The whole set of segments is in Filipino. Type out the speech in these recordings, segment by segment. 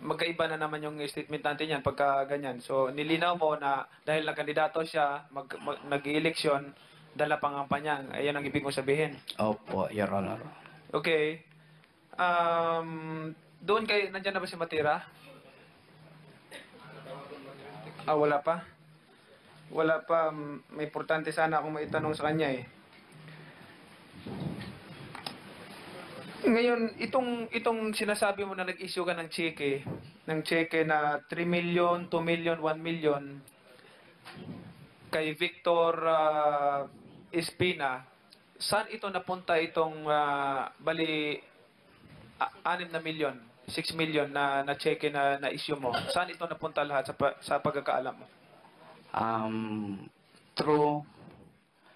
magkaiba na naman yung statement natin yan pagka ganyan. So, nilinaw mo na dahil nagkandidato siya, nag-eleksyon, dala pangampanya. Ayan ang ibig mo sabihin. Opo, Your Honor. Okay. Doon nandyan na ba si Matira? Wala pa? Wala pa. May importante sana akong maitanong sa kanya eh. Ngayon, itong sinasabi mo na nag-issue ka ng cheque na 3 million, 2 million, 1 million kay Victor Espina, saan ito napunta itong bali 6 na milyon, 6 million na cheque na issue mo? Saan ito napunta lahat sa pagkakaalam mo? Through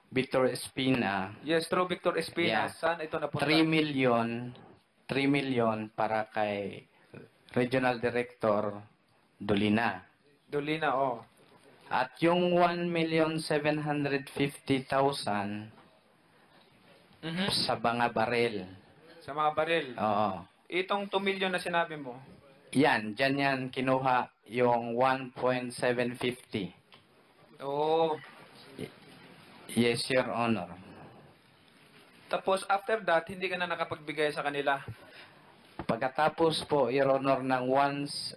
Victor Espina, Yes, through Victor Espina. Yeah. Saan ito napunta? 3 million para kay Regional Director Dolina. Dolina, oh. At yung 1,750,000 sa mga baril. Sa mga baril. Oo. Itong 2 million na sinabi mo, Yan, dyan yan kinuha yung 1.750. oh. Yes, Your Honor. Tapos after that, hindi ka na nakapagbigay sa kanila. Pagkatapos po, Your Honor, ng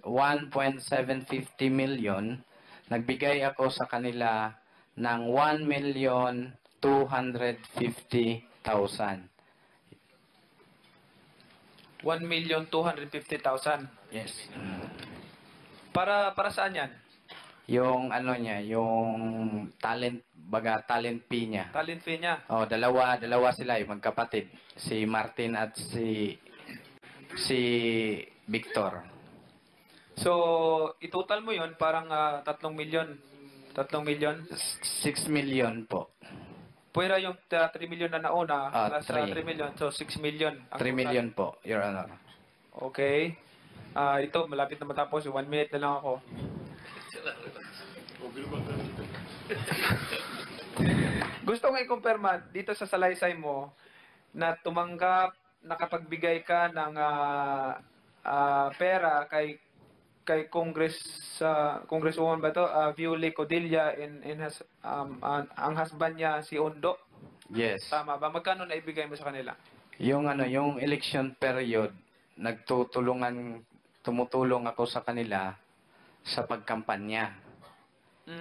1.750 million, nagbigay ako sa kanila ng 1,250,000. 1,250,000. Yes. Para saan yan? Yung ano niya, yung talent fee niya. Talent fee niya. Oh, dalawa sila, yung magkapatid, si Martin at si Victor. So, itotal mo yon parang 3 million. 3 million? 6 million po. Pwera yung 3 million na nauna, plus 3. 3 million, so 6 million. 3 million po, Your Honor. Okay. Ito, malapit na matapos. 1 minute na lang ako. Gusto nga i-confirm dito sa salaysay mo na tumanggap, nakapagbigay ka ng pera kay Congresswoman ba to? Viole Codilla ang husband niya si Ondo. Yes. Tama ba? Magkano na ibigay mo sa kanila? Yung election period, tumutulong ako sa kanila sa pagkampanya.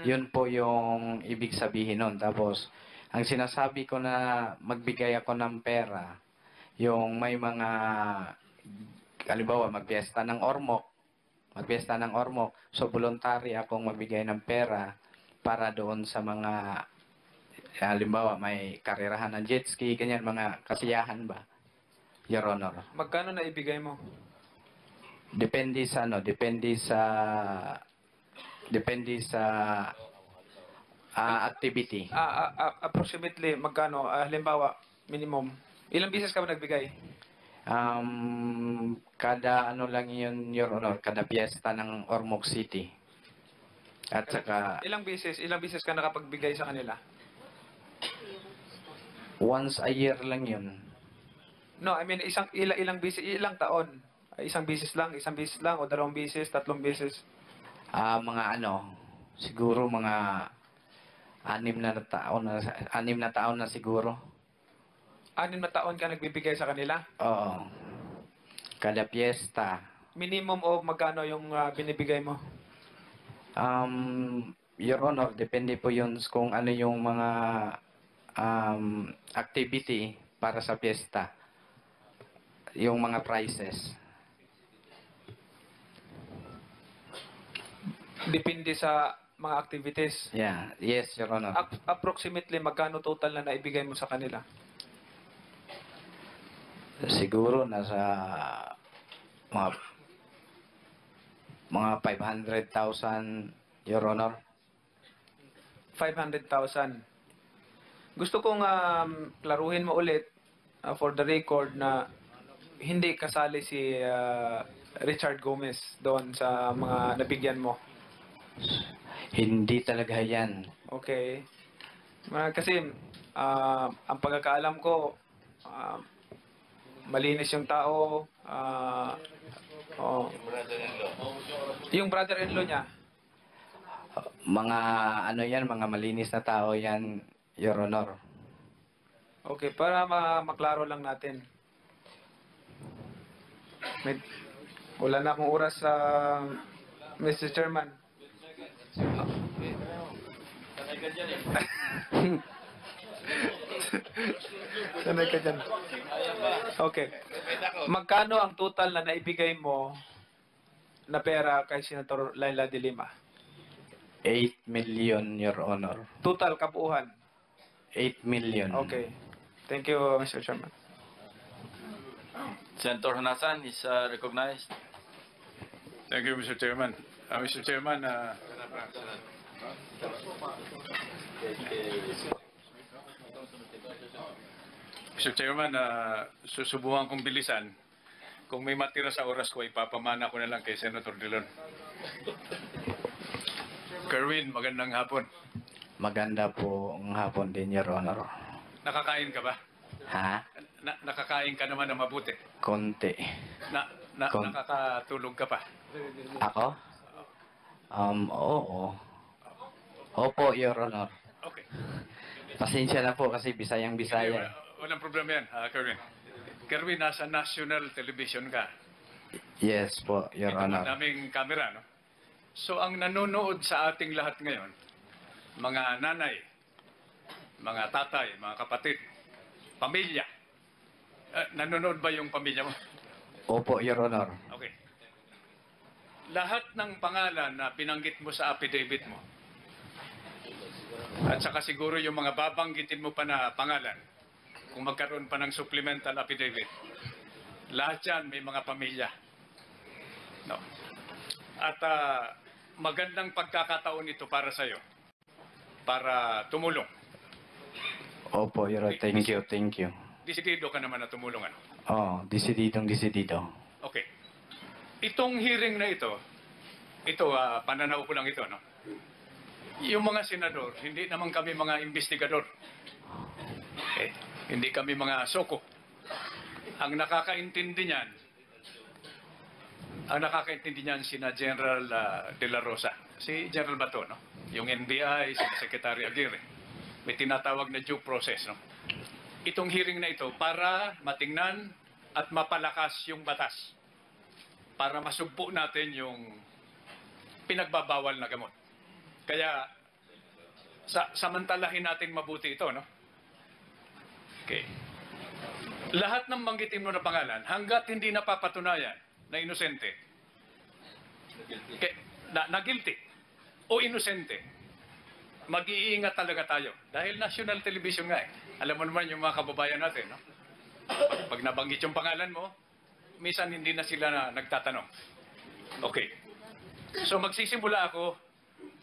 Yun po yung ibig sabihin nun. Tapos, ang sinasabi ko na magbigay ako ng pera, yung may mga, halimbawa, magpiesta ng ormok, so voluntary akong magbigay ng pera para doon sa mga, halimbawa, may karirahan ng jet ski, ganyan, mga kasiyahan ba, Your Honor. Magkano na ibigay mo? Depende sa activity. Approximately, magkano? Halimbawa, minimum. Ilang beses ka ba nagbigay? Kada lang yun, Your Honor, kada piyesta ng Ormoc City. At saka, Ilang beses ka nakapagbigay sa kanila? once a year lang yun. No, I mean, ilang beses, ilang taon? Isang beses lang, o 2 beses, 3 beses? Siguro mga 6 na taon na siguro. 6 na taon ka nagbibigay sa kanila? Oo. Kada piyesta. Minimum o magkano yung binibigay mo? Your Honor, depende po yun kung ano yung mga activity para sa piyesta. Yung mga prizes. Depende sa mga activities. Yeah. Yes, Your Honor. Approximately, magkano total na naibigay mo sa kanila? Siguro nasa mga 500,000, Your Honor. 500,000. Gusto kong klaruhin mo ulit for the record na hindi kasali si Richard Gomez doon sa mga nabigyan mo. Hindi talaga yan. Okay. Kasi ang pagkakaalam ko, malinis yung tao, Yung brother-in-law niya, Mga ano yan, mga malinis na tao yan, Your Honor. okay, para maklaro lang natin. May, wala na akong oras sa Mr. Chairman. Sanay ka dyan. Okay. Magkano ang total na naibigay mo na pera kay Senator Laila de Lima? 8 million, Your Honor. Total kabuuan. 8 million. Okay. Thank you, Mr. Chairman. Senator Honasan is recognized. Thank you, Mr. Chairman. Mr. Chairman, Mr. Chairman, susubukan kong bilisan. Kung may matira sa oras ko, ipapamana ko na lang kay Senator Dillon. Kerwin, magandang hapon. Maganda po ang hapon din, Your Honor. Nakakain ka ba? Ha? Nakakain ka naman na mabuti. Konti. Nakakatulog ka pa. Ako? Oo. Opo, Your Honor. Okay. Pasensya na po kasi Bisayang-Bisaya. Walang problema yan, Kerwin. Kerwin, nasa national television ka. Yes po, Your Ito Honor. naming camera, no? So, ang nanonood sa ating lahat ngayon, mga nanay, mga tatay, mga kapatid, pamilya. Nanonood ba yung pamilya mo? Opo, Your Honor. Okay. Lahat ng pangalan na binanggit mo sa affidavit mo, at saka siguro yung mga babanggitin mo pa na pangalan, kung magkaroon pa ng supplemental affidavit, lahat yan may mga pamilya. No? At magandang pagkakataon ito para sa'yo, para tumulong. Opo, Your Honor. Thank you. Desidido ka naman na tumulong, ano? Desididong. Okay. Itong hearing na ito, pananaw ko lang ito, no? Yung mga senador, hindi naman kami mga investigador. Okay? Hindi kami mga soko. Ang nakakaintindi niyan, sina General De La Rosa. Si General Bato, no? Yung NBI, si Secretary Aguirre. May tinatawag na due process, no? Itong hearing na ito para matingnan at mapalakas yung batas. Para masugpo natin yung pinagbabawal na gamot. Kaya, samantalahin natin mabuti ito, no? Okay. Lahat ng banggitin mo na pangalan, hanggat hindi napapatunayan na inosente, na guilty o inosente, mag-iingat talaga tayo. Dahil national television nga eh. Alam mo naman yung mga kababayan natin, no? Pag nabanggit yung pangalan mo, minsan hindi na sila nagtatanong. Okay. So magsisimula ako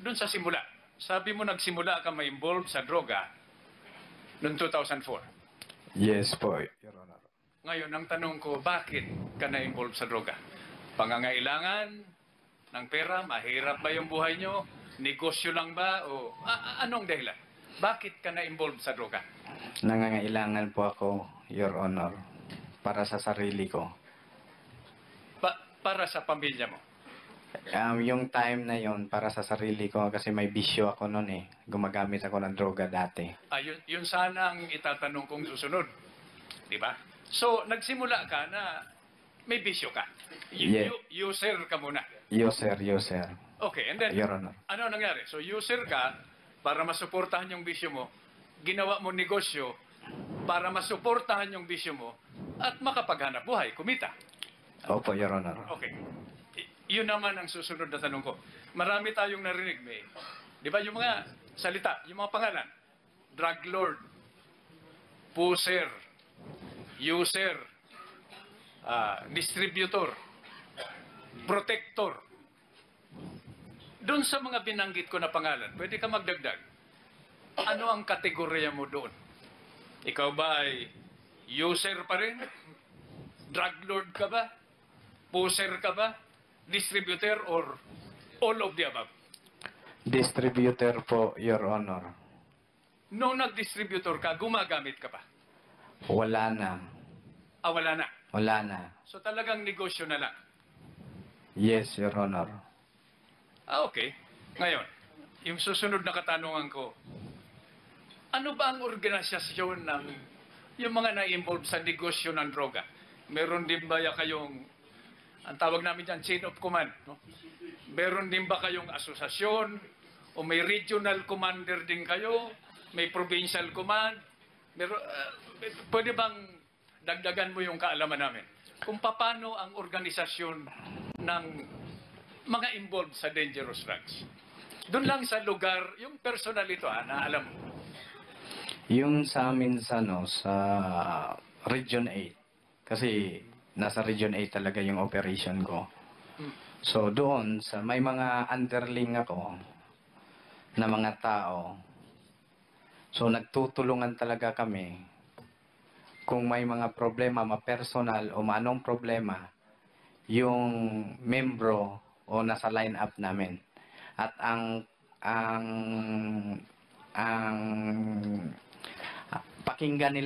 dun sa simula. Sabi mo nagsimula ka ma-involve sa droga noong 2004. Yes po, Your Honor. Ngayon, ang tanong ko, bakit ka na-involve sa droga? Pangangailangan ng pera? Mahirap ba yung buhay nyo? Negosyo lang ba? O anong dahilan? Bakit ka na-involve sa droga? Nangangailangan po ako, Your Honor, para sa sarili ko. Para sa pamilya mo? Yung time na yon para sa sarili ko kasi may bisyo ako noon eh. Gumagamit ako ng droga dati. Yun sana ang itatanong kong susunod. Di ba? So, nagsimula ka na may bisyo ka. Yeah. User ka muna. User. Okay, and then, Your Honor. ano nangyari? So, user ka para masuportahan yung bisyo mo. Ginawa mo negosyo para masuportahan yung bisyo mo at makapaghanap buhay, kumita. Opo, Your Honor. Okay. Yun naman ang susunod na tanong ko. Marami tayong narinig, may. Di ba yung mga salita, yung mga pangalan? Drug lord, pusher, user, distributor, protector. Doon sa mga binanggit ko na pangalan, pwede ka magdagdag. Ano ang kategorya mo doon? Ikaw ba ay user pa rin? Drug lord ka ba? Pusher ka ba? Distributor or all of the above? Distributor po, Your Honor. Nung nag-distributor ka, gumagamit ka pa? Wala na. Wala na. Wala na. So talagang negosyo na lang. Yes, Your Honor. Okay. Ngayon, yung susunod na katanungan ko, ano ba ang organisasyon ng yung mga na-involve sa negosyo ng droga? Meron din ba kayong, ang tawag namin dyan, chain of command? No? Meron din ba kayong asosasyon? O may regional commander din kayo? May provincial command? Pwede bang dagdagan mo yung kaalaman namin? Kung paano ang organisasyon ng mga involved sa dangerous drugs. Doon lang sa lugar, yung personal ito na alam mo. Yung sa amin sa, no, sa Region 8, kasi nasa Region 8 talaga yung operation ko. So doon, may mga underling ako na mga tao. So nagtutulungan talaga kami kung may mga problema, ma-personal o manong problema, yung membro o nasa line up namin. At ang pakinggan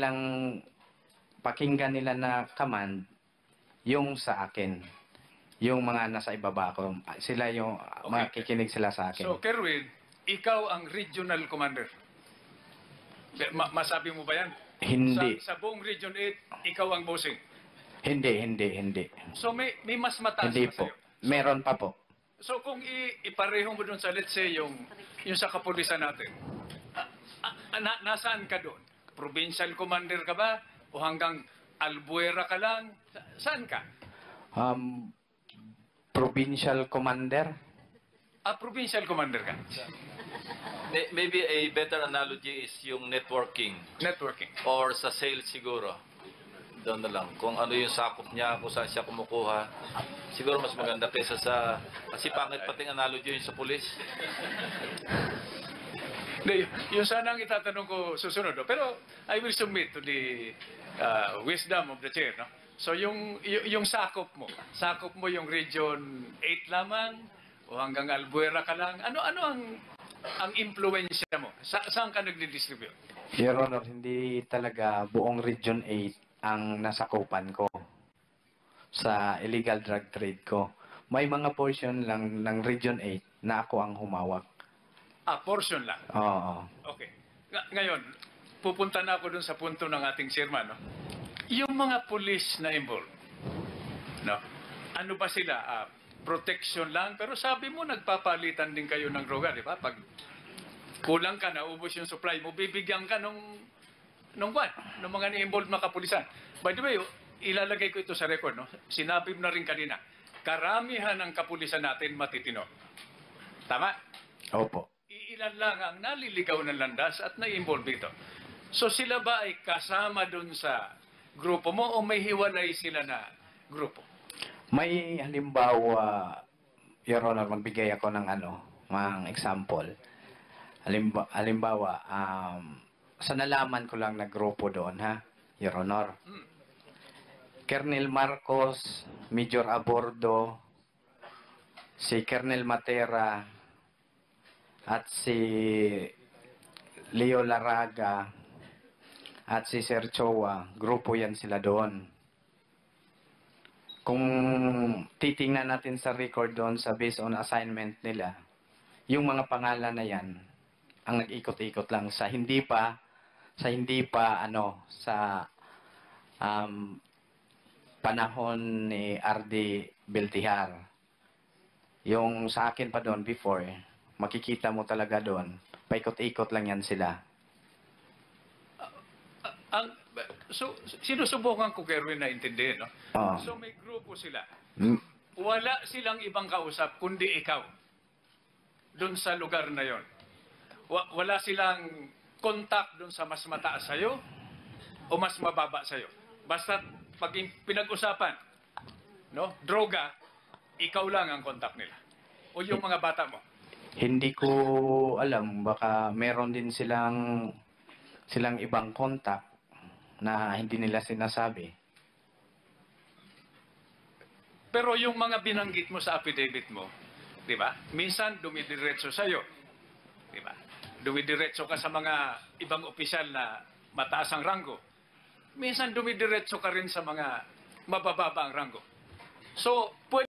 nila na command yung sa akin, yung mga nasa ibaba ko, sila yung makikinig sila sa akin. So, Kerwin, ikaw ang regional commander. Masabi mo ba yan? Hindi. Sa buong Region 8, ikaw ang bossing. Hindi. So, may mas mataas Hindi pa po. sa'yo. Meron pa po. So, kung ipareho mo doon sa, let's say, yung sa kapulisan natin, nasaan ka doon? Provincial commander ka ba? O hanggang Albuera ka lang? Saan ka? Provincial commander. Provincial commander ka. Maybe a better analogy is yung networking Networking. or sa sales siguro. Doon na lang. Kung ano yung sakop niya, kung saan siya kumukuha. Siguro mas maganda kaysa sa... Kasi pangit pating analogy yun sa pulis. Yung sana ang itatanong ko susunod. No? Pero I will submit to the wisdom of the chair. No? So yung sakop mo yung Region 8 lamang o hanggang Albuera ka lang. Ano ang impluensya mo? Saan ka nagdi-distribute? Your Honor, hindi talaga buong Region 8 ang nasakupan ko sa illegal drug trade ko. May mga portion lang ng Region 8 na ako ang humawak. Portion lang. Oo. Okay. Ngayon, pupunta na ako dun sa punto ng ating chairman. No? Yung mga police na involved, no? Ano ba sila? Protection lang? Pero sabi mo, nagpapalitan din kayo ng droga, di ba? Pag kulang ka, naubos yung supply mo, bibigyan ka nung mga na-involved mga kapulisan. By the way, ilalagay ko ito sa record. No? Sinabi mo na rin kanina, karamihan ng kapulisan natin matitino. Tama? Opo. Ilan lang ang naliligaw ng landas at na-involve dito. So sila ba ay kasama dun sa grupo mo o may hiwalay sila na grupo? May halimbawa, Your Honor, magbigay ako ng mga example. Halimbawa, sa nalaman ko lang na grupo doon, Your Honor. Colonel Marcos, Major Abordo, si Colonel Matera, at si Leo Laraga, at si Sir Chowa, grupo yan sila doon. Kung titingnan natin sa record doon sa based on assignment nila, yung mga pangalan na yan, ang nag-ikot-ikot lang sa panahon ni R.D. Beltihar. Yung sa akin pa doon before, makikita mo talaga doon, paikot-ikot lang yan sila. So, sinusubukan ko, Kerwin, na intindihin. No? Oo. So, may grupo sila. Wala silang ibang kausap, kundi ikaw. Doon sa lugar na yon. Wala silang contact doon sa mas mataas sa'yo o mas mababa sa'yo. Basta pag pinag-usapan, no, droga, ikaw lang ang contact nila. O yung mga bata mo. Hindi ko alam, baka meron din silang ibang contact na hindi nila sinasabi. Pero yung mga binanggit mo sa affidavit mo, di ba? Minsan dumidiretso sa'yo. Di ba? Dumidiretso ka sa mga ibang opisyal na mataas ang ranggo. Minsan dumidiretso ka rin sa mga mabababa ang ranggo. So, pwede